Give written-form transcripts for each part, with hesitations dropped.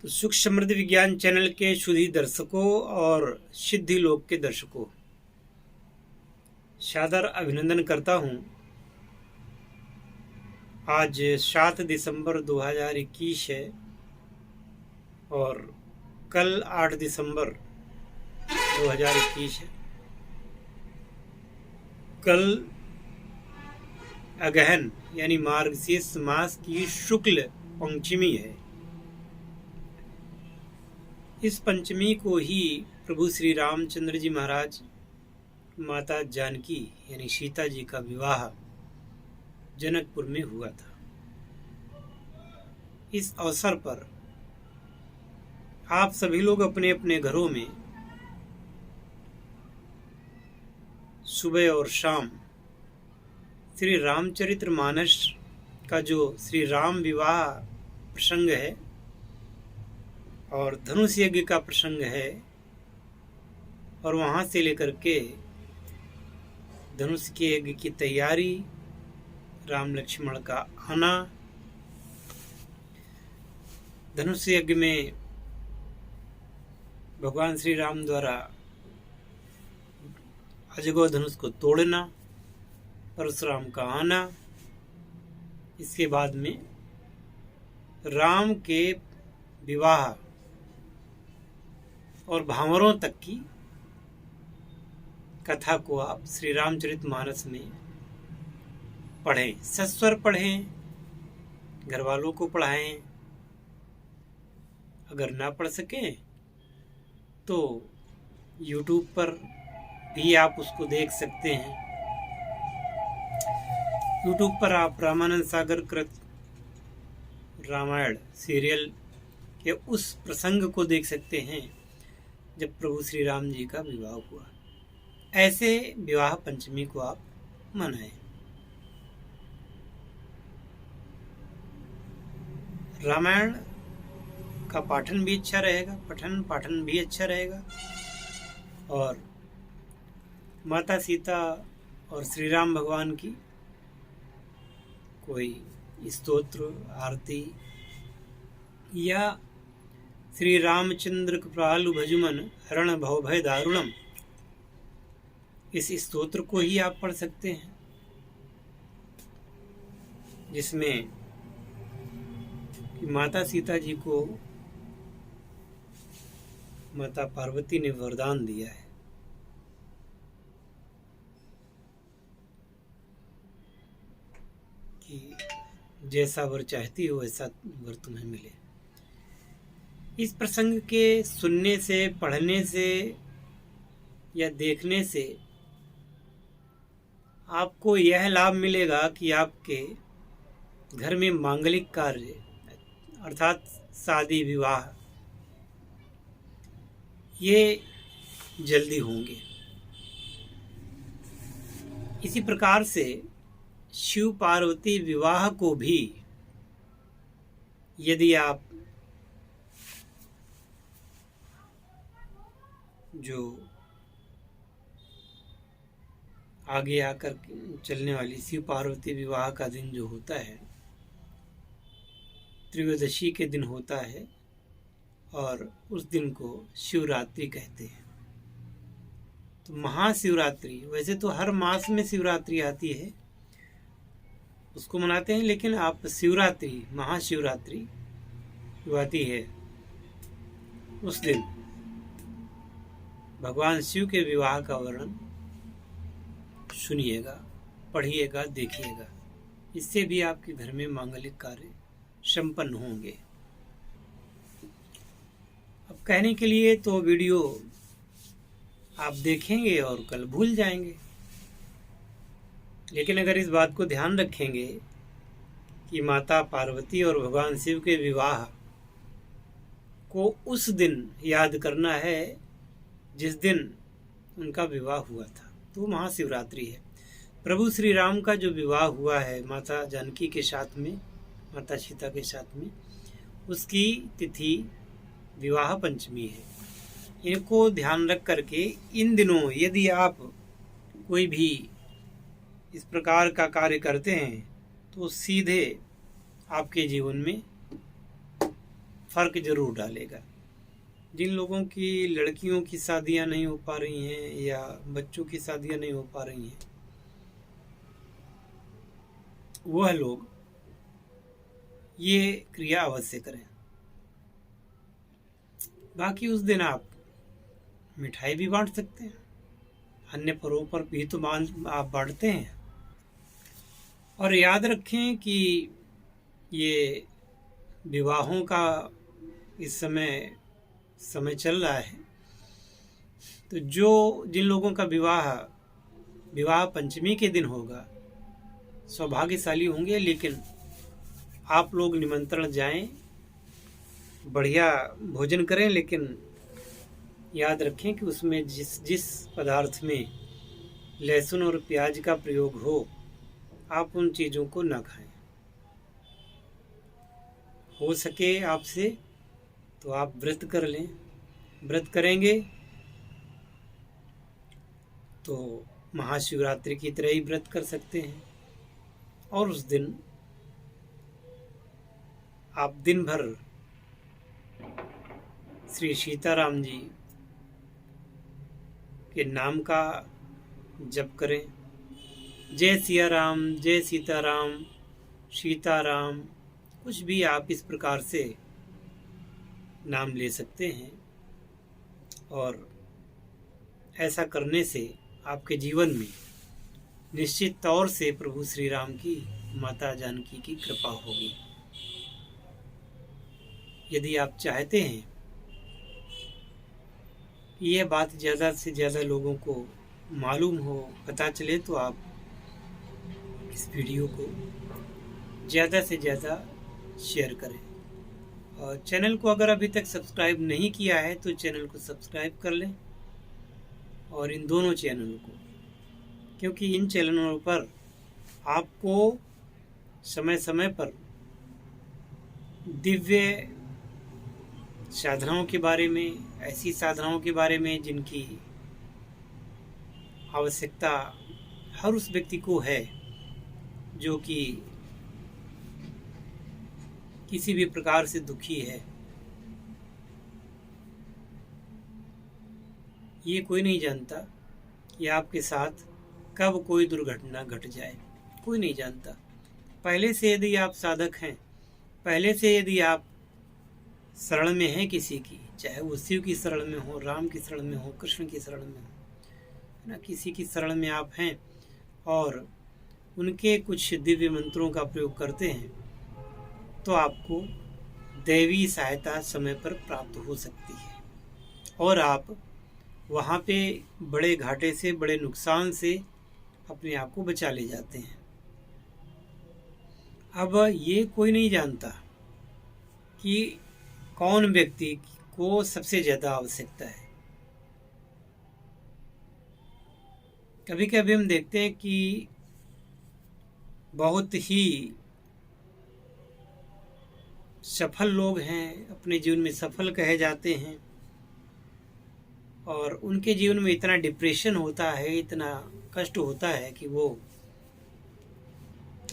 तो सुख समृद्ध विज्ञान चैनल के शुद्धि दर्शकों और सिद्धि लोक के दर्शकों, सादर अभिनंदन करता हूं। आज 7 दिसंबर 2021 है और कल 8 दिसंबर 2021 है। कल अगहन यानी मार्गशीर्ष मास की शुक्ल पंचमी है। इस पंचमी को ही प्रभु श्री रामचंद्र जी महाराज माता जानकी यानी सीता जी का विवाह जनकपुर में हुआ था। इस अवसर पर आप सभी लोग अपने अपने घरों में सुबह और शाम श्री रामचरितमानस का जो श्री राम विवाह प्रसंग है और धनुष यज्ञ का प्रसंग है, और वहां से लेकर के धनुष के यज्ञ की तैयारी, राम लक्ष्मण का आना, धनुष यज्ञ में भगवान श्री राम द्वारा अजगो धनुष को तोड़ना, परशुराम का आना, इसके बाद में राम के विवाह और भांवरों तक की कथा को आप श्री रामचरितमानस में पढ़ें, सस्वर पढ़ें, घर वालों को पढ़ाएं। अगर ना पढ़ सकें तो YouTube पर भी आप उसको देख सकते हैं। YouTube पर आप रामानंद सागर कृत रामायण सीरियल के उस प्रसंग को देख सकते हैं जब प्रभु श्री राम जी का विवाह हुआ। ऐसे विवाह पंचमी को आप मनाएं। रामायण का पाठन भी अच्छा रहेगा, पठन पाठन भी अच्छा रहेगा, और माता सीता और श्री राम भगवान की कोई स्तोत्र, आरती या श्री रामचंद्र कृपालु भजुमन हरण भव भय दारुणम, इस स्तोत्र को ही आप पढ़ सकते हैं, जिसमें कि माता सीता जी को माता पार्वती ने वरदान दिया है कि जैसा वर चाहती हो वैसा वर तुम्हें मिले। इस प्रसंग के सुनने से, पढ़ने से या देखने से आपको यह लाभ मिलेगा कि आपके घर में मांगलिक कार्य अर्थात शादी विवाह ये जल्दी होंगे। इसी प्रकार से शिव पार्वती विवाह को भी यदि आप जो आगे आकर चलने वाली शिव पार्वती विवाह का दिन जो होता है, त्रयोदशी के दिन होता है, और उस दिन को शिवरात्रि कहते हैं। तो महाशिवरात्रि, वैसे तो हर मास में शिवरात्रि आती है, उसको मनाते हैं, लेकिन आप शिवरात्रि, महाशिवरात्रि जो आती है उस दिन भगवान शिव के विवाह का वर्णन सुनिएगा, पढ़िएगा, देखिएगा। इससे भी आपके घर में मांगलिक कार्य संपन्न होंगे। अब कहने के लिए तो वीडियो आप देखेंगे और कल भूल जाएंगे, लेकिन अगर इस बात को ध्यान रखेंगे कि माता पार्वती और भगवान शिव के विवाह को उस दिन याद करना है जिस दिन उनका विवाह हुआ था, तो महाशिवरात्रि है। प्रभु श्री राम का जो विवाह हुआ है माता जानकी के साथ में, माता सीता के साथ में, उसकी तिथि विवाह पंचमी है। इनको ध्यान रख करके इन दिनों यदि आप कोई भी इस प्रकार का कार्य करते हैं तो सीधे आपके जीवन में फ़र्क ज़रूर डालेगा। जिन लोगों की लड़कियों की शादियां नहीं हो पा रही हैं या बच्चों की शादियां नहीं हो पा रही हैं, वह लोग ये क्रिया अवश्य करें। बाकी उस दिन आप मिठाई भी बांट सकते हैं, अन्य पर्वों पर भी तो आप बांटते हैं। और याद रखें कि ये विवाहों का इस समय चल रहा है, तो जिन लोगों का विवाह पंचमी के दिन होगा सौभाग्यशाली होंगे। लेकिन आप लोग निमंत्रण जाएं, बढ़िया भोजन करें, लेकिन याद रखें कि उसमें जिस पदार्थ में लहसुन और प्याज का प्रयोग हो, आप उन चीज़ों को न खाएं। हो सके आपसे तो आप व्रत कर लें। व्रत करेंगे तो महाशिवरात्रि की तरह ही व्रत कर सकते हैं, और उस दिन आप दिन भर श्री सीताराम जी के नाम का जप करें। जय सिया राम, जय सीताराम, सीताराम, कुछ भी आप इस प्रकार से नाम ले सकते हैं। और ऐसा करने से आपके जीवन में निश्चित तौर से प्रभु श्री राम की, माता जानकी की कृपा होगी। यदि आप चाहते हैं कि यह बात ज़्यादा से ज़्यादा लोगों को मालूम हो, पता चले, तो आप इस वीडियो को ज़्यादा से ज़्यादा शेयर करें। और चैनल को अगर अभी तक सब्सक्राइब नहीं किया है तो चैनल को सब्सक्राइब कर लें, और इन दोनों चैनलों को, क्योंकि इन चैनलों पर आपको समय समय पर दिव्य साधनाओं के बारे में, ऐसी साधनाओं के बारे में जिनकी आवश्यकता हर उस व्यक्ति को है जो कि किसी भी प्रकार से दुखी है। ये कोई नहीं जानता कि आपके साथ कब कोई दुर्घटना घट जाए, कोई नहीं जानता। पहले से यदि आप साधक हैं, पहले से यदि आप शरण में हैं किसी की, चाहे वो शिव की शरण में हो, राम की शरण में हो, कृष्ण की शरण में हो, है ना, किसी की शरण में आप हैं और उनके कुछ दिव्य मंत्रों का प्रयोग करते हैं, तो आपको दैवी सहायता समय पर प्राप्त हो सकती है और आप वहाँ पे बड़े घाटे से, बड़े नुकसान से अपने आप को बचा ले जाते हैं। अब ये कोई नहीं जानता कि कौन व्यक्ति को सबसे ज़्यादा आवश्यकता है। कभी कभी हम देखते हैं कि बहुत ही सफल लोग हैं, अपने जीवन में सफल कहे जाते हैं, और उनके जीवन में इतना डिप्रेशन होता है, इतना कष्ट होता है कि वो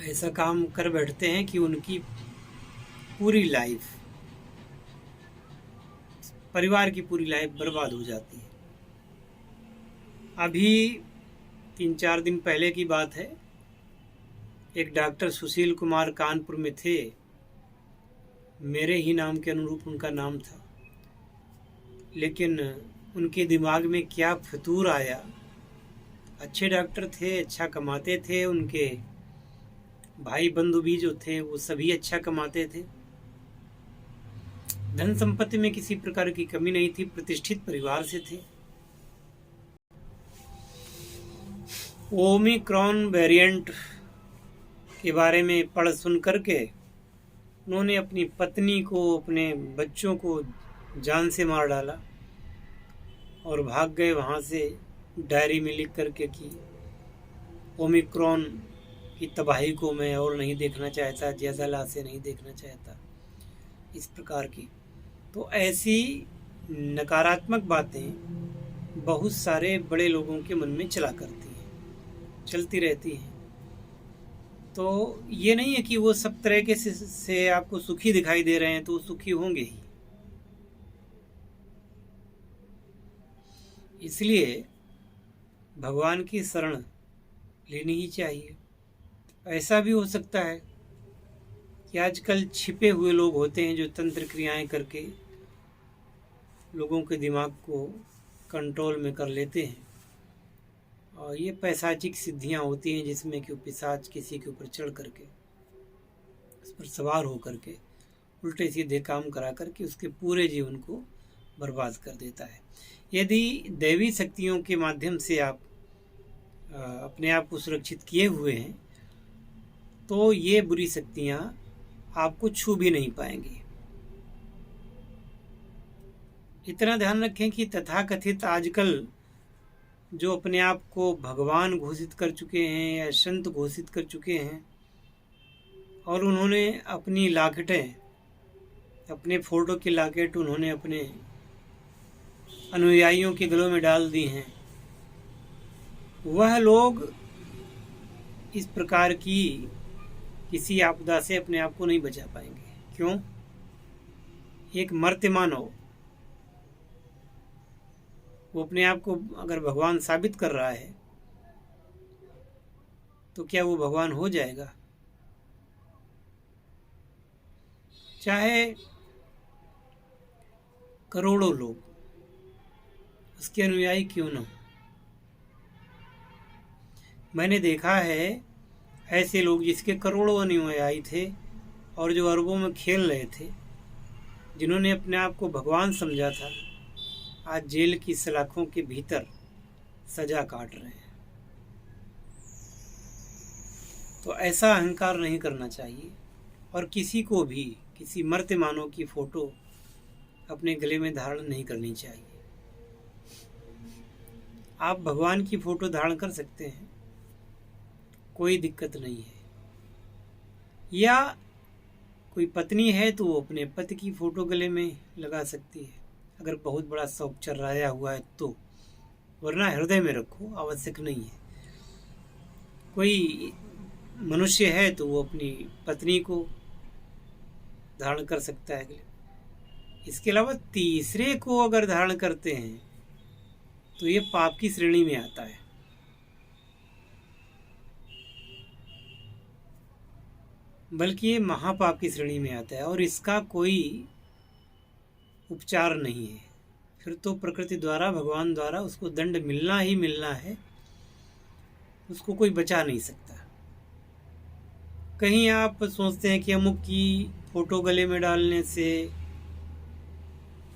ऐसा काम कर बैठते हैं कि उनकी पूरी लाइफ, परिवार की पूरी लाइफ बर्बाद हो जाती है। अभी 3-4 दिन पहले की बात है, एक डॉक्टर सुशील कुमार कानपुर में थे, मेरे ही नाम के अनुरूप उनका नाम था, लेकिन उनके दिमाग में क्या फतूर आया। अच्छे डॉक्टर थे, अच्छा कमाते थे, उनके भाई बंधु भी जो थे वो सभी अच्छा कमाते थे, धन संपत्ति में किसी प्रकार की कमी नहीं थी, प्रतिष्ठित परिवार से थे। ओमिक्रॉन वेरिएंट के बारे में पढ़ सुन करके उन्होंने अपनी पत्नी को, अपने बच्चों को जान से मार डाला और भाग गए वहाँ से, डायरी में लिख करके कि ओमिक्रॉन की तबाही को मैं और नहीं देखना चाहता, ज़्यादा लाशें नहीं देखना चाहता, इस प्रकार की। तो ऐसी नकारात्मक बातें बहुत सारे बड़े लोगों के मन में चलती रहती हैं। तो ये नहीं है कि वो सब तरीके से आपको सुखी दिखाई दे रहे हैं तो वो सुखी होंगे ही। इसलिए भगवान की शरण लेनी ही चाहिए। ऐसा भी हो सकता है कि आजकल छिपे हुए लोग होते हैं जो तंत्र क्रियाएं करके लोगों के दिमाग को कंट्रोल में कर लेते हैं, और ये पैशाचिक सिद्धियां होती हैं जिसमें कि पिशाच किसी के ऊपर चढ़ करके उस पर सवार हो करके उल्टे सीधे काम करा करके उसके पूरे जीवन को बर्बाद कर देता है। यदि दैवी शक्तियों के माध्यम से आप अपने आप को सुरक्षित किए हुए हैं तो ये बुरी शक्तियां आपको छू भी नहीं पाएंगी। इतना ध्यान रखें कि तथाकथित आजकल जो अपने आप को भगवान घोषित कर चुके हैं या संत घोषित कर चुके हैं और उन्होंने अपनी लाकेटें, अपने फोटो की लाकेट उन्होंने अपने अनुयायियों के गलों में डाल दी हैं, वह लोग इस प्रकार की किसी आपदा से अपने आप को नहीं बचा पाएंगे। क्यों? एक मर्त्य मानव वो अपने आप को अगर भगवान साबित कर रहा है तो क्या वो भगवान हो जाएगा? चाहे करोड़ों लोग उसके अनुयायी क्यों न हो। मैंने देखा है ऐसे लोग जिसके करोड़ों अनुयायी थे और जो अरबों में खेल रहे थे, जिन्होंने अपने आप को भगवान समझा था, आज जेल की सलाखों के भीतर सजा काट रहे हैं। तो ऐसा अहंकार नहीं करना चाहिए और किसी को भी किसी मर्त्य मानव की फोटो अपने गले में धारण नहीं करनी चाहिए। आप भगवान की फोटो धारण कर सकते हैं, कोई दिक्कत नहीं है। या कोई पत्नी है तो वो अपने पति की फोटो गले में लगा सकती है, अगर बहुत बड़ा शौक चर्राया हुआ है तो, वरना हृदय में रखो, आवश्यक नहीं है। कोई मनुष्य है तो वो अपनी पत्नी को धारण कर सकता है। इसके अलावा तीसरे को अगर धारण करते हैं तो ये पाप की श्रेणी में आता है। बल्कि ये महापाप की श्रेणी में आता है और इसका कोई उपचार नहीं है। फिर तो प्रकृति द्वारा, भगवान द्वारा उसको दंड मिलना ही मिलना है, उसको कोई बचा नहीं सकता। कहीं आप सोचते हैं कि अमुक की फोटो गले में डालने से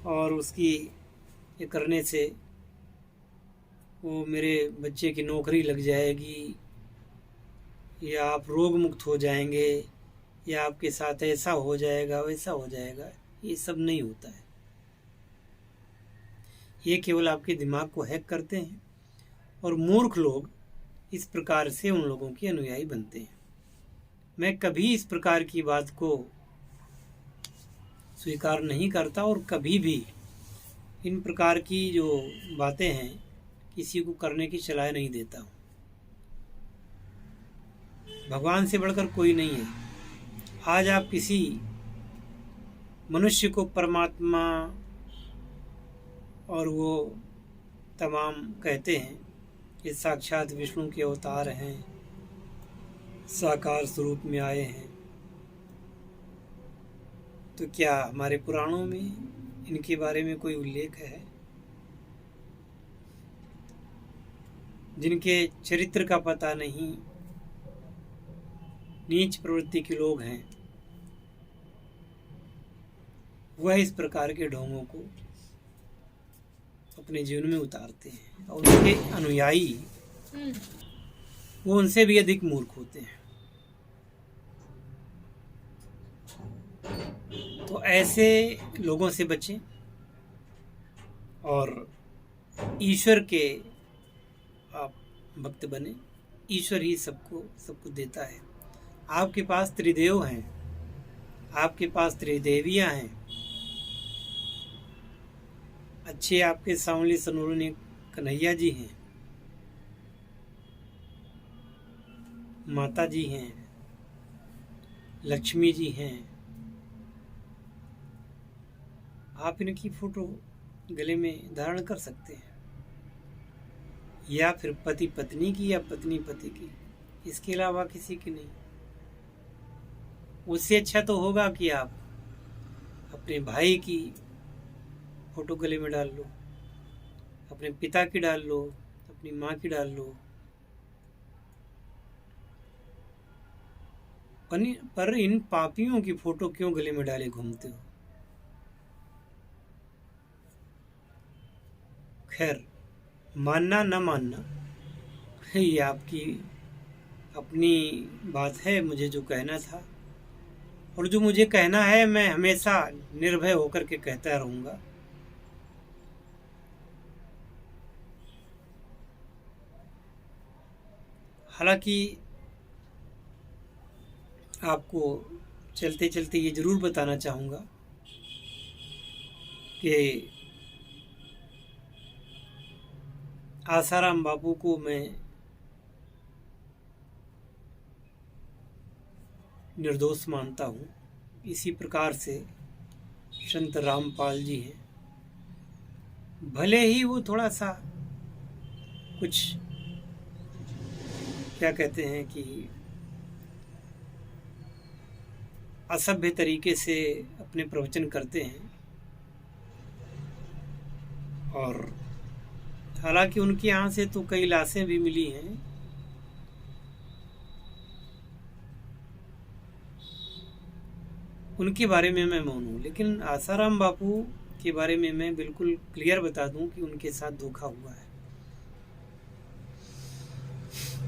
और उसकी ये करने से वो मेरे बच्चे की नौकरी लग जाएगी, या आप रोग मुक्त हो जाएंगे, या आपके साथ ऐसा हो जाएगा वैसा हो जाएगा, ये सब नहीं होता है। ये केवल आपके दिमाग को हैक करते हैं और मूर्ख लोग इस प्रकार से उन लोगों के अनुयायी बनते हैं। मैं कभी इस प्रकार की बात को स्वीकार नहीं करता और कभी भी इन प्रकार की जो बातें हैं किसी को करने की सलाह नहीं देता हूँ। भगवान से बढ़कर कोई नहीं है। आज आप किसी मनुष्य को परमात्मा और वो तमाम कहते हैं कि साक्षात विष्णु के अवतार हैं, साकार स्वरूप में आए हैं, तो क्या हमारे पुराणों में इनके बारे में कोई उल्लेख है? जिनके चरित्र का पता नहीं, नीच प्रवृत्ति के लोग हैं, वह इस प्रकार के ढोंगों को अपने जीवन में उतारते हैं और उनके अनुयायी वो उनसे भी अधिक मूर्ख होते हैं। तो ऐसे लोगों से बचें और ईश्वर के आप भक्त बने। ईश्वर ही सबको देता है। आपके पास त्रिदेव हैं, आपके पास त्रिदेवियां हैं। अच्छे आपके सांवले सनूरने कन्हैया जी हैं, माता जी हैं, लक्ष्मी जी हैं। आप इनकी फोटो गले में धारण कर सकते हैं। या फिर पति पत्नी की या पत्नी पति की, इसके अलावा किसी की नहीं। उससे अच्छा तो होगा कि आप अपने भाई की फोटो गले में डाल लो, अपने पिता की डाल लो, अपनी माँ की डाल लो, पर इन पापियों की फोटो क्यों गले में डाले घूमते हो? खैर, मानना न मानना ये आपकी अपनी बात है। मुझे जो कहना था और जो मुझे कहना है, मैं हमेशा निर्भय होकर के कहता रहूंगा। हालांकि आपको चलते चलते ये जरूर बताना चाहूँगा कि आसाराम बापू को मैं निर्दोष मानता हूँ। इसी प्रकार से संत रामपाल जी हैं, भले ही वो थोड़ा सा कुछ क्या कहते हैं कि असभ्य तरीके से अपने प्रवचन करते हैं, और हालांकि उनके यहाँ से तो कई लाशें भी मिली हैं, उनके बारे में मैं मौन हूँ। लेकिन आसाराम बापू के बारे में मैं बिल्कुल क्लियर बता दूं कि उनके साथ धोखा हुआ है।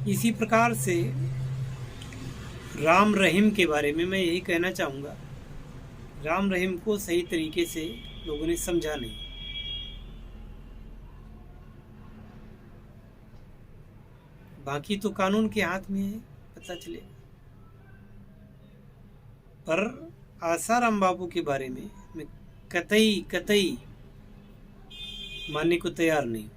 इसी प्रकार से राम रहीम के बारे में मैं यही कहना चाहूँगा, राम रहीम को सही तरीके से लोगों ने समझा नहीं। बाकी तो कानून के हाथ में है, पता चलेगा। पर आसाराम बापू के बारे में मैं कतई मानने को तैयार नहीं।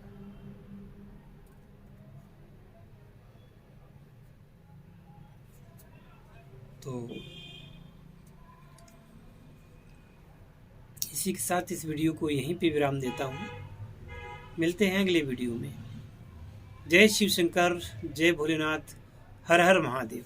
तो इसी के साथ इस वीडियो को यहीं पे विराम देता हूँ। मिलते हैं अगले वीडियो में। जय शिव शंकर, जय भोलेनाथ, हर हर महादेव।